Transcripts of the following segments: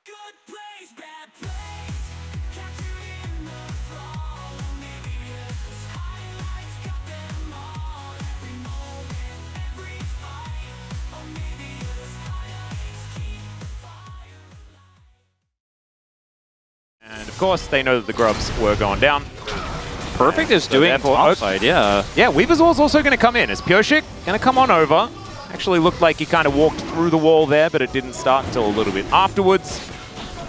Good plays, bad plays. Capturing the fall. OniviaLPLhighlights got them all. Every moment, every fight. OniviaLPLhighlights keep the fire alive. And of course, they know that the grubs were going down. Perfect is doing topside, yeah. Yeah, Weaver's Wall's also going to come in. Is Pureshik going to come on over? Actually looked like he kind of walked through the wall there, but it didn't start until a little bit afterwards.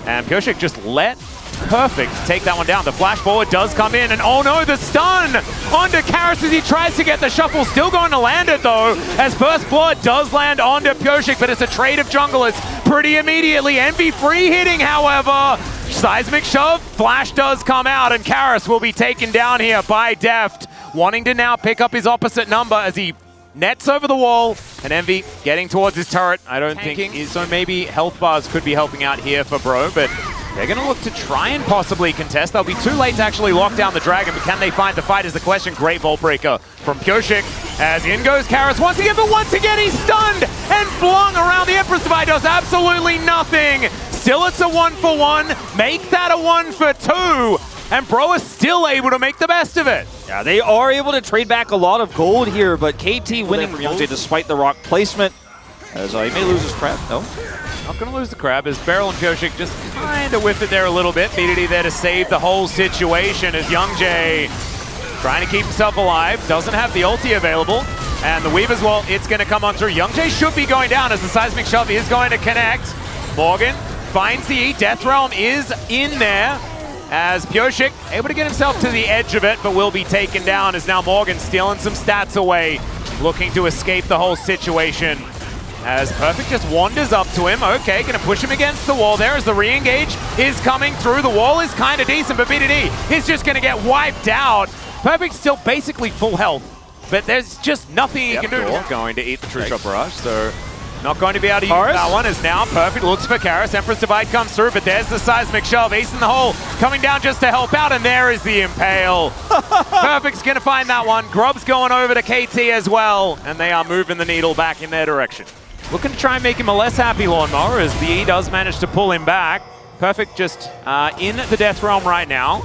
And Pureshik just let Perfect take that one down. The flash forward does come in, and oh no, the stun onto Karis as he tries to get the shuffle. Still going to land it though, as First Blood does land onto Pureshik, but it's a trade of junglers pretty immediately. Envy free hitting, however. Seismic shove, flash does come out, and Karis will be taken down here by Deft, wanting to now pick up his opposite number as he nets over the wall, and Envy getting towards his turret. I don't think so. Maybe health bars could be helping out here for Bro, but they're going to look to try and possibly contest. They'll be too late to actually lock down the dragon, but can they find the fight is the question. Great Vault Breaker from Pureshik as in goes Karis once again, but once again he's stunned and flung around. The Empress Divide does absolutely nothing. Still it's a 1-for-1. Make that a 1-for-2. And Bro is still able to make the best of it. Yeah, they are able to trade back a lot of gold here, but KT winning from Youngjae despite the rock placement. As he may lose his crab, no. Not going to lose the crab as Beryl and Pureshik just kind of whiff it there a little bit. BDD there to save the whole situation as Youngjae trying to keep himself alive. Doesn't have the ulti available. And the Weaver's Wall, it's going to come on through. Youngjae should be going down as the Seismic Shove is going to connect. Morgan finds the E. Death Realm is in there as Pureshik able to get himself to the edge of it, but will be taken down as now Morgan stealing some stats away, looking to escape the whole situation. As Perfect just wanders up to him. Okay, gonna push him against the wall there as the re-engage is coming through. The wall is kind of decent, but BDD is just gonna get wiped out. Perfect still basically full health, but there's just nothing he can do. Going to eat the True Shot Barrage, so not going to be able to use that one as now Perfect looks for Karis. Empress Divide comes through, but there's the Seismic Shove. Ace in the hole coming down just to help out, and there is the Impale. Perfect's going to find that one. Grub's going over to KT as well, and they are moving the needle back in their direction. Looking to try and make him a less happy Lawnmower as the E does manage to pull him back. Perfect just in the Death Realm right now.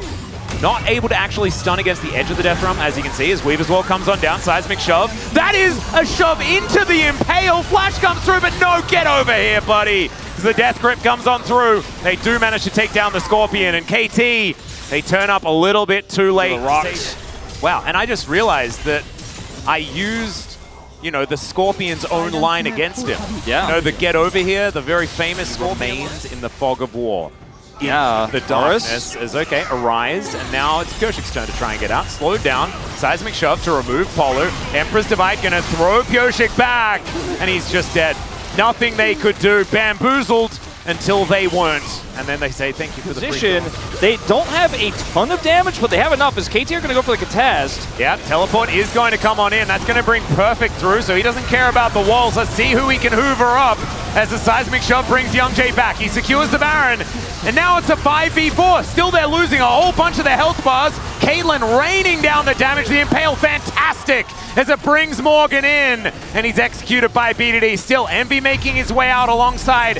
Not able to actually stun against the edge of the Death Realm, as you can see, as Weaver's Wall comes on down. Seismic Shove. That is a shove into the Impale. Flash comes through, but no, get over here, buddy. As the Death Grip comes on through, they do manage to take down the Scorpion. And KT, they turn up a little bit too late. The rocks. Wow, and I just realized that I used, you know, the Scorpion's own line against him. Yeah. You know, the get over here, the very famous remains in the fog of war. Yeah, The darkness is okay. Arise, and now it's Pureshik's turn to try and get out. Slowed down. Seismic Shove to remove Polu. Empress Divide gonna throw Pureshik back, and he's just dead. Nothing they could do. Bamboozled until they weren't. And then they say thank you for the position. They don't have a ton of damage, but they have enough as KT are going to go for the contest. Yeah, teleport is going to come on in. That's going to bring Perfect through, so he doesn't care about the walls. Let's see who he can hoover up as the Seismic Shove brings Youngjae back. He secures the Baron, and now it's a 5v4. Still they're losing a whole bunch of their health bars. Caitlyn raining down the damage. The Impale, fantastic, as it brings Morgan in, and he's executed by BDD. Still, Envy making his way out alongside.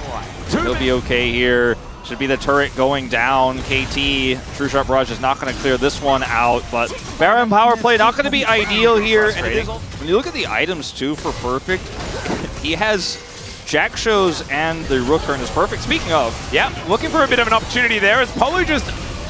He'll be okay here. Should be the turret going down. KT, True Shot Barrage is not going to clear this one out, but Baron power play not going to be ideal here. And when you look at the items too for Perfect, he has Jack Shows and the Rook Urn is Perfect. Speaking of, yeah, looking for a bit of an opportunity there as Polu just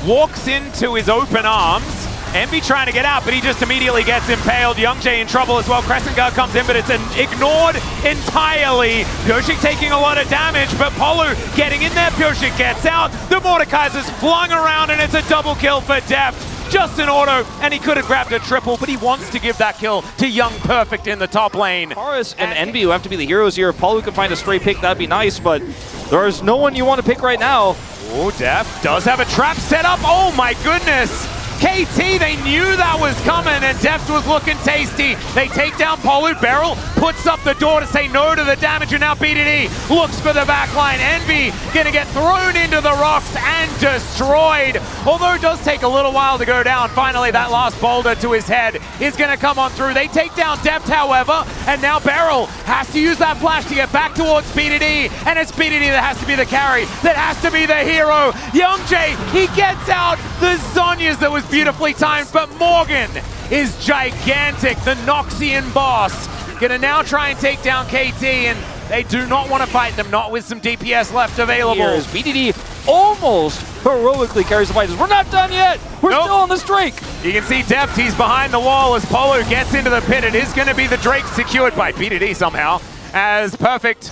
walks into his open arms. Envy trying to get out, but he just immediately gets impaled. Youngjae in trouble as well. Crescent Guard comes in, but it's ignored entirely. Pureshik taking a lot of damage, but Polu getting in there. Pureshik gets out. The Mordekaiser's flung around, and it's a double kill for Deft. Just an auto, and he could have grabbed a triple, but he wants to give that kill to Young Perfect in the top lane. Paris and Envy who have to be the heroes here. If Polu can find a stray pick, that'd be nice, but there's no one you want to pick right now. Oh, Deft does have a trap set up. Oh my goodness. KT, they knew that was coming, and Deft was looking tasty. They take down Polu. Beryl puts up the door to say no to the damage, and now BDD looks for the backline. Envy gonna get thrown into the rocks and destroyed. Although it does take a little while to go down. Finally, that last boulder to his head is gonna come on through. They take down Deft, however, and now Beryl has to use that flash to get back towards BDD, and it's BDD that has to be the carry, that has to be the hero. YoungJ, he gets out the Zhonya's that was beautifully timed, but Morgan is gigantic, the Noxian boss. Gonna now try and take down KT, and they do not want to fight them, not with some DPS left available. Here is BDD almost heroically carries the fight. We're not done yet. We're still on the streak. You can see Deft, he's behind the wall as Polo gets into the pit. It is going to be the Drake secured by BDD somehow, as Perfect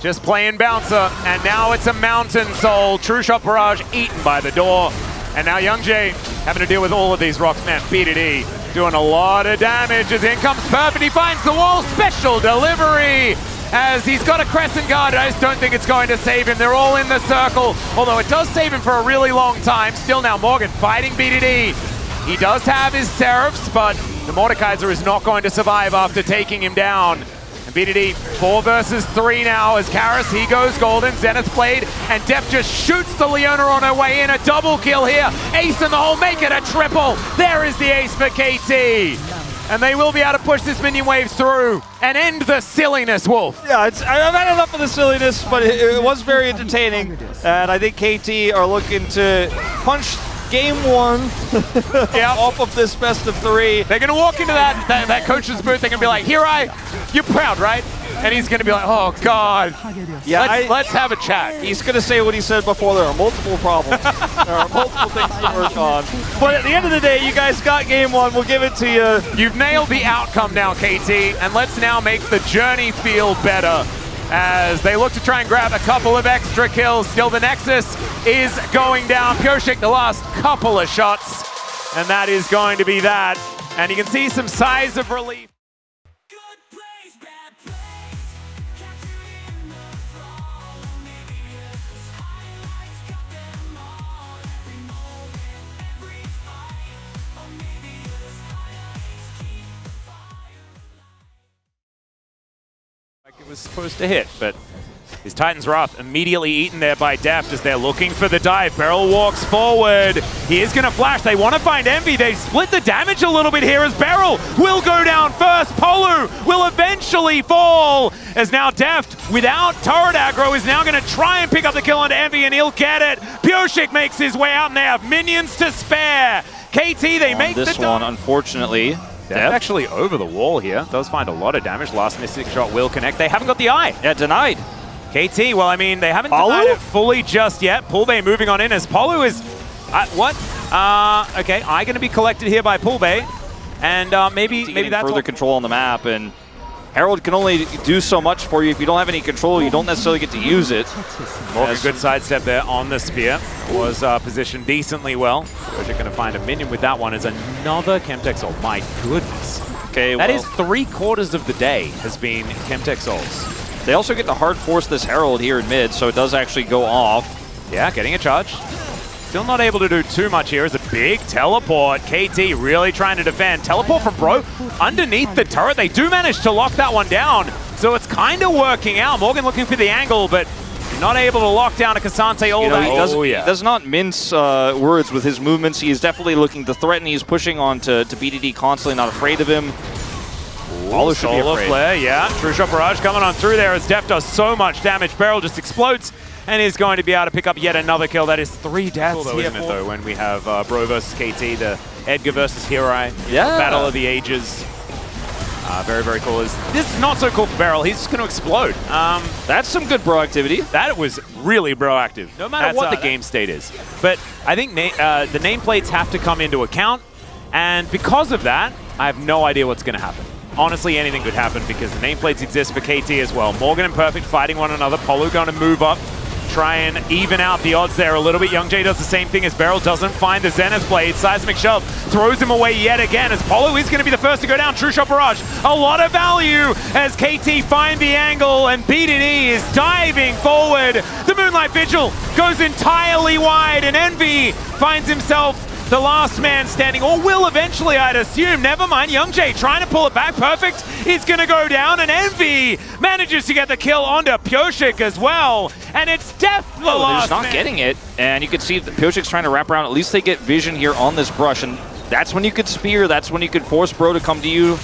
just playing bouncer, and now it's a Mountain Soul. True Shot Barrage eaten by the door, and now YoungJ having to deal with all of these rocks. Man, BDD doing a lot of damage as in comes Perfect. He finds the wall, special delivery as he's got a Crescent Guard. I just don't think it's going to save him. They're all in the circle, although it does save him for a really long time. Still now Morgan fighting BDD. He does have his Seraphs, but the Mordekaiser is not going to survive after taking him down. And BDD 4 versus 3 now as Karis, he goes golden, Zenith Blade, and Deft just shoots the Leona on her way in. A double kill here. Ace in the hole, make it a triple. There is the ace for KT. And they will be able to push this minion wave through and end the silliness, Wolf. Yeah, I've had enough of the silliness, but it was very entertaining. And I think KT are looking to punch game one off of this best of 3. They're going to walk into that coach's booth. They're going to be like, Hirai, you're proud, right? And he's going to be like, oh, God. Yeah, let's have a chat. He's going to say what he said before. There are multiple problems. There are multiple things to work on. But at the end of the day, you guys got game one. We'll give it to you. You've nailed the outcome now, KT. And let's now make the journey feel better as they look to try and grab a couple of extra kills. Still, the Nexus is going down. Pioshik, the last couple of shots. And that is going to be that. And you can see some sighs of relief. Good plays, bad plays. Capturing the fall. OniviaLPLhighlights got them all. Every moment, every fight. OniviaLPLhighlights keep the fire alive. Like it was supposed to hit, but his Titan's Wrath immediately eaten there by Deft as they're looking for the dive. Beryl walks forward. He is going to flash. They want to find Envy. They split the damage a little bit here as Beryl will go down first. Polu will eventually fall as now Deft, without turret aggro, is now going to try and pick up the kill onto Envy, and he'll get it. Pioshik makes his way out, and they have minions to spare. KT, they make this the one, unfortunately. Deft actually over the wall here. Does find a lot of damage. Last Mystic Shot will connect. They haven't got the eye. Yeah, denied. KT, well, I mean, they haven't denied it fully just yet. Poolbay moving on in as Polu is... what? Okay, eye going to be collected here by Poolbay. And maybe that's further control on the map, and Herald can only do so much for you. If you don't have any control, you don't necessarily get to use it. Morgan, good sidestep there on the spear. Was positioned decently well. They're going to find a minion with that one as another Chemtech ult. My goodness. Okay, that is 3/4 of the day has been Chemtech ults. They also get to hard force this Herald here in mid, so it does actually go off. Yeah, getting a charge. Still not able to do too much here. It's a big teleport. KT really trying to defend. Teleport from Bro underneath the turret. They do manage to lock that one down, so it's kind of working out. Morgan looking for the angle, but not able to lock down a Cassante all that. He does not mince words with his movements. He is definitely looking to threaten. He's pushing on to BDD constantly, not afraid of him. Ooh, solar flare, yeah. True Shot Barrage coming on through there as Deft does so much damage. Beryl just explodes and is going to be able to pick up yet another kill. That is 3 deaths cool, here, isn't it, though, when we have Bro versus KT, the Edgar versus Hirai, yeah. Battle of the Ages. Very, very cool. This is not so cool for Beryl. He's just going to explode. That's some good bro activity. That was really broactive, no matter what the game state is. But I think the nameplates have to come into account, and because of that, I have no idea what's going to happen. Honestly, anything could happen because the nameplates exist for KT as well. Morgan and Perfect fighting one another. Polu going to move up, try and even out the odds there a little bit. YoungJ does the same thing as Beryl doesn't find the Zenith Blade. Seismic Shove throws him away yet again as Polu is going to be the first to go down. True Shot Barrage, a lot of value as KT find the angle and BDD is diving forward. The Moonlight Vigil goes entirely wide and Envy finds himself the last man standing, or will eventually, I'd assume. Never mind, Young Jay trying to pull it back. Perfect is going to go down, and Envy manages to get the kill onto Pioshik as well. And it's Death, the They're last just not man. getting it, and you can see that Pioshik's trying to wrap around. At least they get vision here on this brush, and that's when you could spear. That's when you could force Bro to come to you.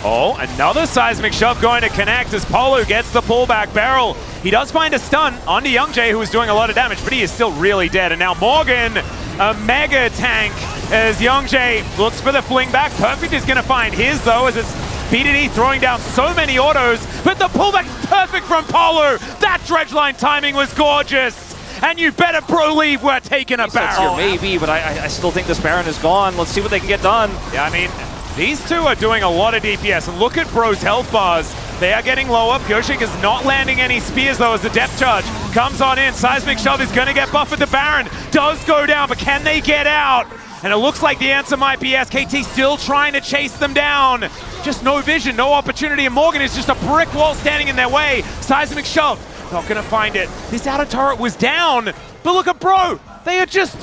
Oh, another seismic shove going to connect as Polo gets the pullback barrel. He does find a stun onto Young Jay, who is doing a lot of damage, but he is still really dead. And now Morgan, a mega tank, as Young Jay looks for the fling back. Perfect is going to find his, though, as it's BDD throwing down so many autos, but the pullback is perfect from Polo. That dredge line timing was gorgeous. And you better believe we're taking a barrel. Maybe, but I still think this Baron is gone. Let's see what they can get done. Yeah, I mean, these two are doing a lot of DPS, and look at Bro's health bars. They are getting lower. Pioshik is not landing any spears, though, as the depth charge comes on in. Seismic Shove is going to get buffed. The Baron does go down, but can they get out? And it looks like the answer might be yes. KT still trying to chase them down. Just no vision, no opportunity, and Morgan is just a brick wall standing in their way. Seismic Shove, not going to find it. This outer turret was down, but look at Bro. They're just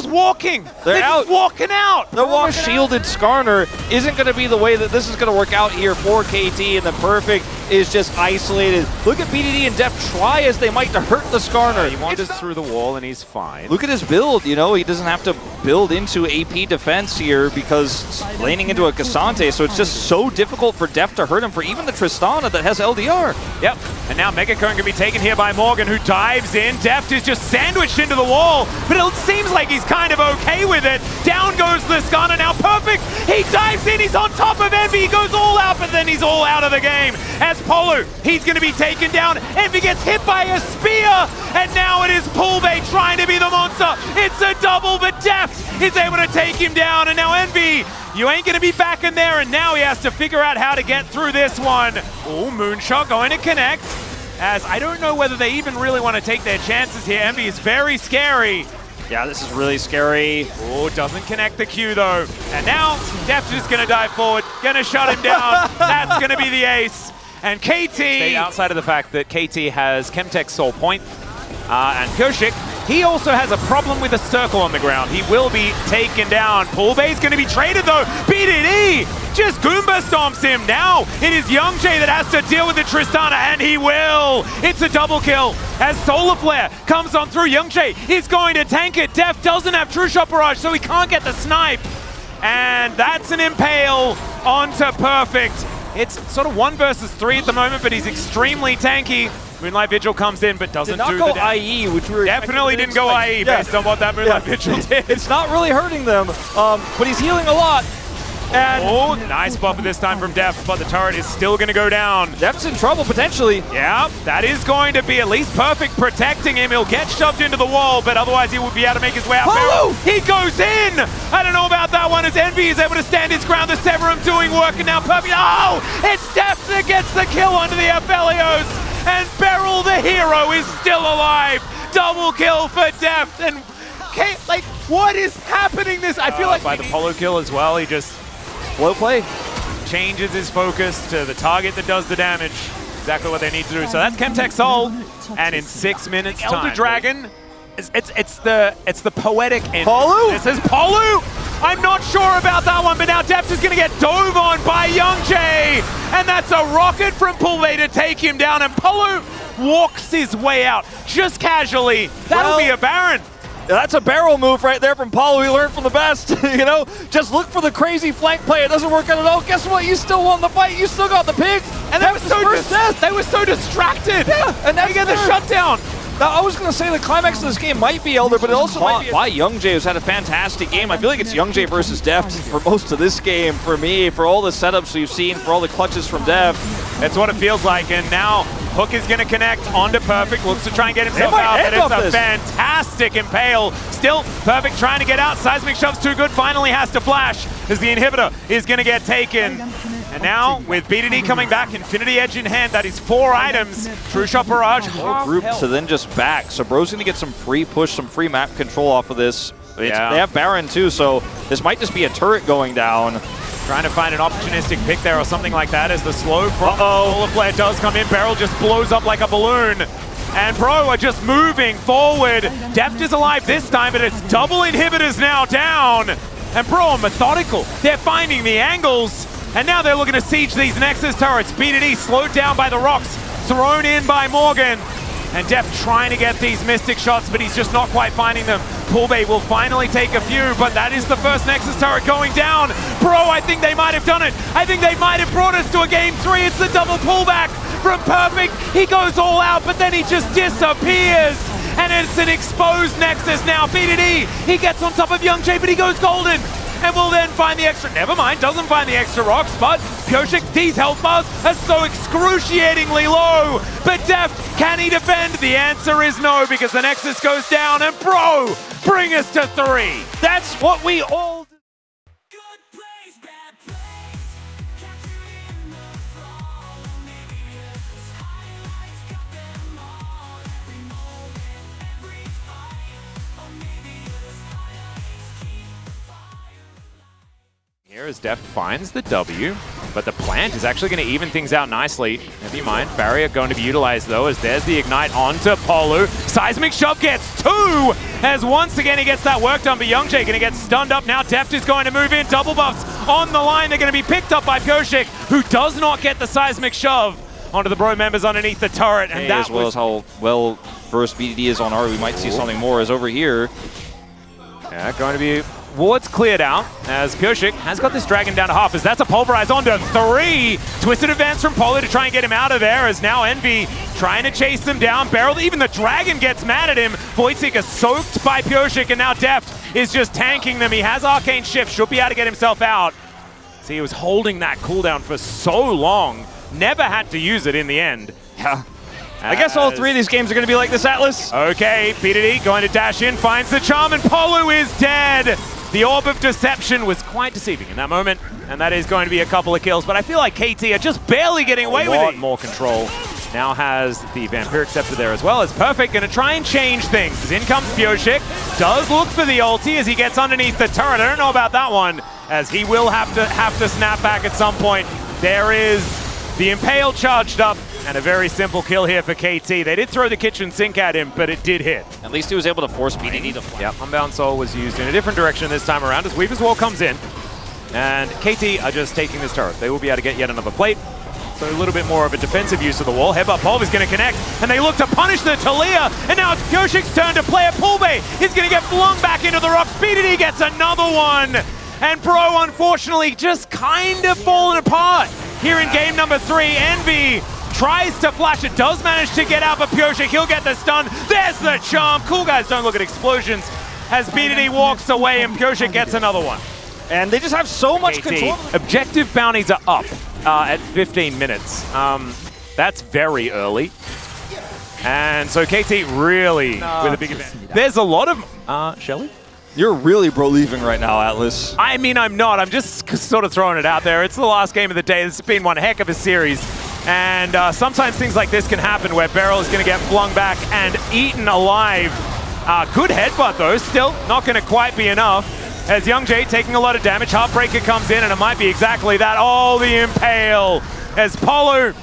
walking. They're out. just walking out. The one shielded Skarner isn't going to be the way that this is going to work out here for KT, and the Perfect is just isolated. Look at BDD and Def try as they might to hurt the Skarner. He wanders through the wall and he's fine. Look at his build, you know, he doesn't have to build into AP defense here because it's laning into a Cassante, so it's just so difficult for Def to hurt him for even the Tristana that has LDR. Yep, and now Megacone can be taken here by Morgan, who dives in. Deft is just sandwiched into the wall, but it seems like he's kind of okay with it. Down goes the Skarner, now Perfect. He dives in, he's on top of Envy, he goes all out, but then he's all out of the game. As Polo, he's going to be taken down. Envy gets hit by a spear, and now it is Poolbay trying to be the monster. It's a double, but Deft is able to take him down, and now Envy, you ain't going to be back in there, and now he has to figure out how to get through this one. Oh, Moonshot going to connect, as I don't know whether they even really want to take their chances here. Envy is very scary. Yeah, this is really scary. Oh, doesn't connect the Q though. And now, Deft is going to dive forward, going to shut him down. That's going to be the ace. And KT, stay outside of the fact that KT has Chemtech's Soul Point, and Pioshik, he also has a problem with a circle on the ground. He will be taken down. Poolbay's going to be traded though. BDD just Goomba stomps him. Now it is Young Jay that has to deal with the Tristana, and he will. It's a double kill as Solar Flare comes on through. Young Jay is going to tank it. Def doesn't have True Shot Barrage, so he can't get the snipe. And that's an impale onto Perfect. It's sort of 1 versus 3 at the moment, but he's extremely tanky. Moonlight Vigil comes in, but doesn't do the damage. IE, which we were Definitely didn't go IE based on what that Moonlight Vigil did. It's not really hurting them, but he's healing a lot. And oh, nice buffer this time from Def, but the turret is still going to go down. Def's in trouble, potentially. Yeah, that is going to be at least Perfect protecting him. He'll get shoved into the wall, but otherwise he will be able to make his way out. Polo! He goes in! I don't know about that one, as Envy is able to stand his ground. The Severum doing work, and now Perfect. Oh! It's Def that gets the kill onto the Aphelios, and Beryl, the hero, is still alive. Double kill for Def, and like, what is happening this? I feel like by the Polo kill as well, he just Slow play. changes his focus to the target that does the damage. Exactly what they need to do. So that's Chemtech Soul, and in 6 minutes time, Elder Dragon. It's the poetic end. Polu? This is Polu. I'm not sure about that one, but now Deft is going to get dove on by Young Jay, and that's a rocket from Poolbay to take him down, and Polu walks his way out just casually. That'll be a Baron. That's a barrel move right there from Paulo. We learned from the best. You know, just look for the crazy flank play. It doesn't work out at all. Guess what? You still won the fight. You still got the pig. And they were so distracted. Yeah, and now you get the shutdown. Now, I was going to say the climax of this game might be Elder, but it also might be by Young Jay, who's had a fantastic game. I feel like it's Young Jay versus Deft for most of this game, for me, for all the setups we've seen, for all the clutches from Deft. That's what it feels like, and now Hook is going to connect onto Perfect, looks to try and get himself out, but it's a fantastic impale. Still, Perfect trying to get out. Seismic Shove's too good, finally has to flash as the inhibitor is going to get taken. And now, with BDD coming back, Infinity Edge in hand, that is 4 items. True Shot Barrage, Group to then just back. So Bro's going to get some free push, some free map control off of this. They have Baron too, so this might just be a turret going down. Trying to find an opportunistic pick there or something like that as the slow from Solar Flare does come in. Beryl just blows up like a balloon. And Bro are just moving forward. Deft is alive this time, but it's double inhibitors now down. And Bro are methodical. They're finding the angles. And now they're looking to siege these Nexus turrets. BDD slowed down by the rocks, thrown in by Morgan. And Deft trying to get these Mystic shots, but he's just not quite finding them. Poolbay will finally take a few, but that is the first Nexus turret going down. Bro, I think they might have done it. I think they might have brought us to a game 3. It's the double pullback from Perfect. He goes all out, but then he just disappears. And it's an exposed Nexus now. BDD, he gets on top of Young J, but he goes golden. And will then find the extra, never mind, doesn't find the extra rocks, but Pyosik, these health bars are so excruciatingly low. But Deft, can he defend? The answer is no, because the Nexus goes down, and Bro, bring us to 3. That's what we all do. Good plays, bad plays. Capturing the fall. OniviaLPLhighlights got them all. Every moment, every fight. OniviaLPLhighlights keep the fire. Here as Deft finds the W, but the plant is actually going to even things out nicely. Never mind, barrier going to be utilized though, as there's the ignite onto Polu. Seismic shove gets 2, as once again he gets that work done, but Youngjae going to get stunned up now. Deft is going to move in, double buffs on the line. They're going to be picked up by Pyosik, who does not get the seismic shove onto the Bro members underneath the turret. And that as well as how well versed BDD is on R, we might see something more as over here. Yeah, going to be wards cleared out as Pyosik has got this dragon down to half, as that's a pulverize onto 3. Twisted advance from Polo to try and get him out of there, as now Envy trying to chase them down. Barrel, even the dragon gets mad at him. Voidseeker soaked by Pyosik, and now Deft is just tanking them. He has Arcane Shift, should be able to get himself out. See, he was holding that cooldown for so long, never had to use it in the end. Yeah. I guess all 3 of these games are going to be like this, Atlas. Okay, BDD going to dash in, finds the charm, and Polu is dead. The Orb of Deception was quite deceiving in that moment, and that is going to be a couple of kills, but I feel like KT are just barely getting away with it. A lot more control. Now has the Vampiric Scepter there as well, as Perfect going to try and change things. As in comes Pyosik, does look for the ulti as he gets underneath the turret. I don't know about that one, as he will have to snap back at some point. There is the Impale charged up, and a very simple kill here for KT. They did throw the kitchen sink at him, but it did hit. At least he was able to force BDD to fly. Yep, Unbound Soul was used in a different direction this time around as Weaver's Wall comes in. And KT are just taking this turret. They will be able to get yet another plate. So a little bit more of a defensive use of the wall. Headbutt Pulve is going to connect, and they look to punish the Talia. And now it's Pyosik's turn to play a Poolbay. He's going to get flung back into the rocks. BDD gets another one. And Bro, unfortunately, just kind of falling apart here in game number 3. Envy tries to flash it, does manage to get out, but Pyosik, he'll get the stun. There's the charm. Cool guys don't look at explosions as BDD walks away and Pyosik gets another one. And they just have so much KT, control. objective bounties are up at 15 minutes. That's very early. And so KT really with a big advantage. There's a lot of... Shelly? You're really bro-leaving right now, Atlas. I mean, I'm not. I'm just sort of throwing it out there. It's the last game of the day. This has been one heck of a series. And sometimes things like this can happen where Beryl is going to get flung back and eaten alive. Good headbutt, though. Still not going to quite be enough. As Youngjae taking a lot of damage. Heartbreaker comes in, and it might be exactly that. Oh, the Impale. As Polo,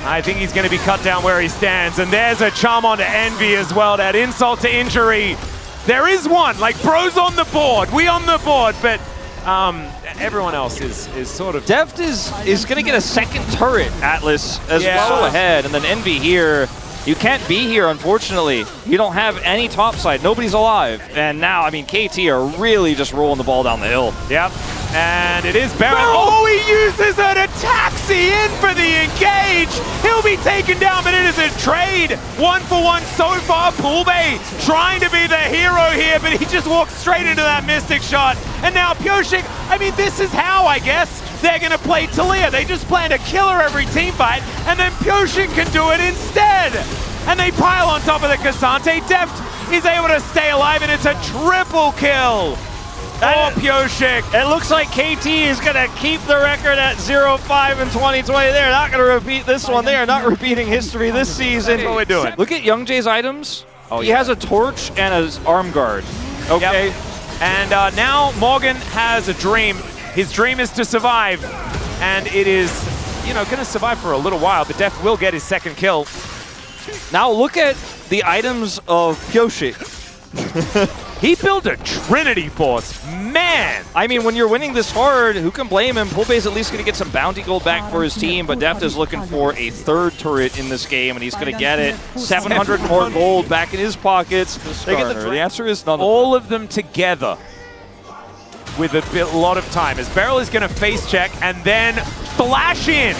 I think he's going to be cut down where he stands. And there's a charm onto Envy as well. That insult to injury. There is one. Like, Bro's on the board. We on the board, but... everyone else is sort of... Deft is going to get a second turret, Atlas, as well ahead. And then Envy here, you can't be here, unfortunately. You don't have any topside. Nobody's alive. And now, I mean, KT are really just rolling the ball down the hill. Yep. And it is Baron. Oh, he uses an taxi in for the engage. He'll be taken down, but it is a trade. 1-for-1 so far. Poolbay trying to be the hero here, but he just walks straight into that Mystic shot. And now Pyosik, I mean, this is how, I guess, they're going to play Talia. They just plan to kill her every team fight, and then Pyosik can do it instead. And they pile on top of the Cassante. Deft is able to stay alive, and it's a triple kill. Oh, Pyosik. It looks like KT is going to keep the record at 0-5 in 2020. They're not going to repeat this one. They are not repeating history this season. That's what we're doing. Look at Youngjae's items. Oh, he has a torch and his arm guard. Okay. Yep. And now Morgan has a dream. His dream is to survive. And it is, you know, going to survive for a little while, but Deft will get his second kill. Now look at the items of Pyoshik. He built a Trinity Force, man! I mean, when you're winning this hard, who can blame him? Pulpe's at least going to get some bounty gold back for his team, but Deft is looking for a third turret in this game, and he's going to get it. 700 more gold back in his pockets. They get the answer is none. All of them together with a lot of time, as Beryl is going to face check and then flash in.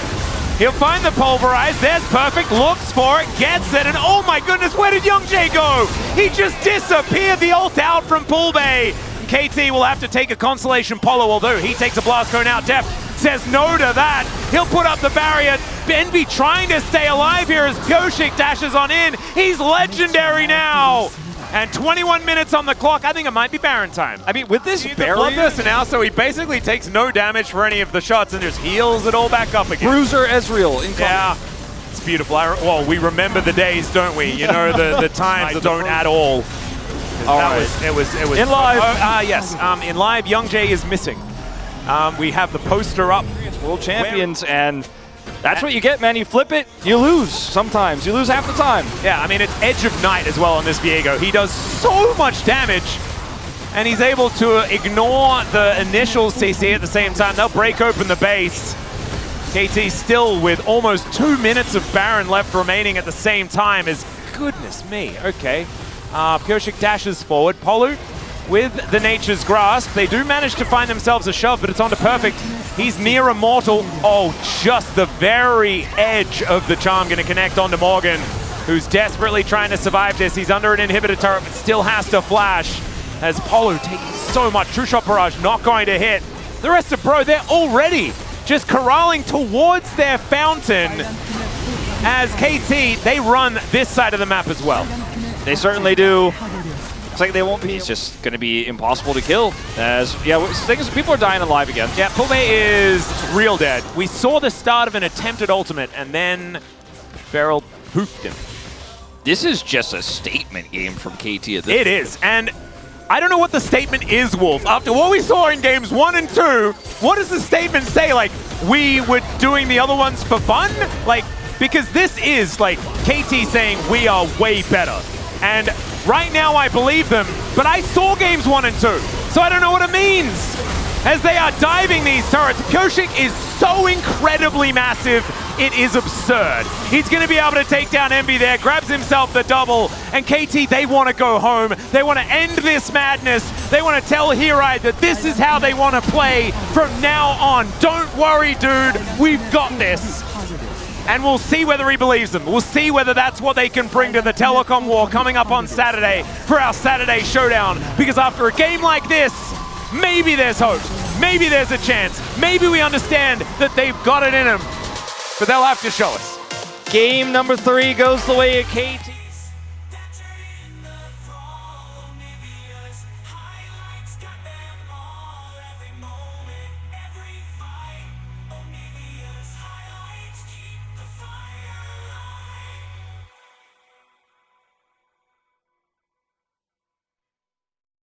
He'll find the pulverize. There's perfect. Looks for it. Gets it. And oh my goodness, where did Youngjae go? He just disappeared. The ult out from Pulpe. KT will have to take a consolation Polo, although he takes a blast cone out. Deft says no to that. He'll put up the barrier. Envy trying to stay alive here as Pyoshik dashes on in. He's legendary now. And 21 minutes on the clock. I think it might be Baron time. I mean, with this barrier Bloodthirster now, so he basically takes no damage for any of the shots and just heals it all back up again. Bruiser Ezreal in Yeah, it's beautiful. Well, we remember the days, don't we? You know, the times that don't at all. It was in live. Yes, in live, Youngjae is missing. We have the poster up. World champions, and that's what you get, man. You flip it, you lose sometimes. You lose half the time. Yeah, I mean, it's Edge of Night as well on this Viego. He does so much damage, and he's able to ignore the initial CC at the same time. They'll break open the base. KT still with almost 2 minutes of Baron left remaining at the same time. Goodness me, okay. Pyoshik dashes forward. Polu with the Nature's Grasp. They do manage to find themselves a shove, but it's onto Perfect. He's near immortal. Oh, just the very edge of the charm going to connect onto Morgan, who's desperately trying to survive this. He's under an inhibitor turret, but still has to flash. As Polu taking so much. True Shot Barrage not going to hit. The rest of Bro, they're already just corralling towards their fountain. As KT, they run this side of the map as well. They certainly do. It's like they won't be. It's just going to be impossible to kill. As the thing is, people are dying alive again. Yeah, Pulpe is real dead. We saw the start of an attempted ultimate, and then Beryl poofed him. This is just a statement game from KT at this It is, and I don't know what the statement is, Wolf. After what we saw in games 1 and 2, what does the statement say? Like, we were doing the other ones for fun? Like, because this is like KT saying we are way better. And right now I believe them, but I saw games 1 and 2, so I don't know what it means. As they are diving these turrets, Pyoshik is so incredibly massive, it is absurd. He's going to be able to take down Envy there, grabs himself the double, and KT, they want to go home. They want to end this madness. They want to tell Hirai that this is how they want to play from now on. Don't worry, dude, we've got this. And we'll see whether he believes them. We'll see whether that's what they can bring to the Telecom War coming up on Saturday for our Saturday Showdown. Because after a game like this, maybe there's hope. Maybe there's a chance. Maybe we understand that they've got it in them. But they'll have to show us. Game number 3 goes the way of KT.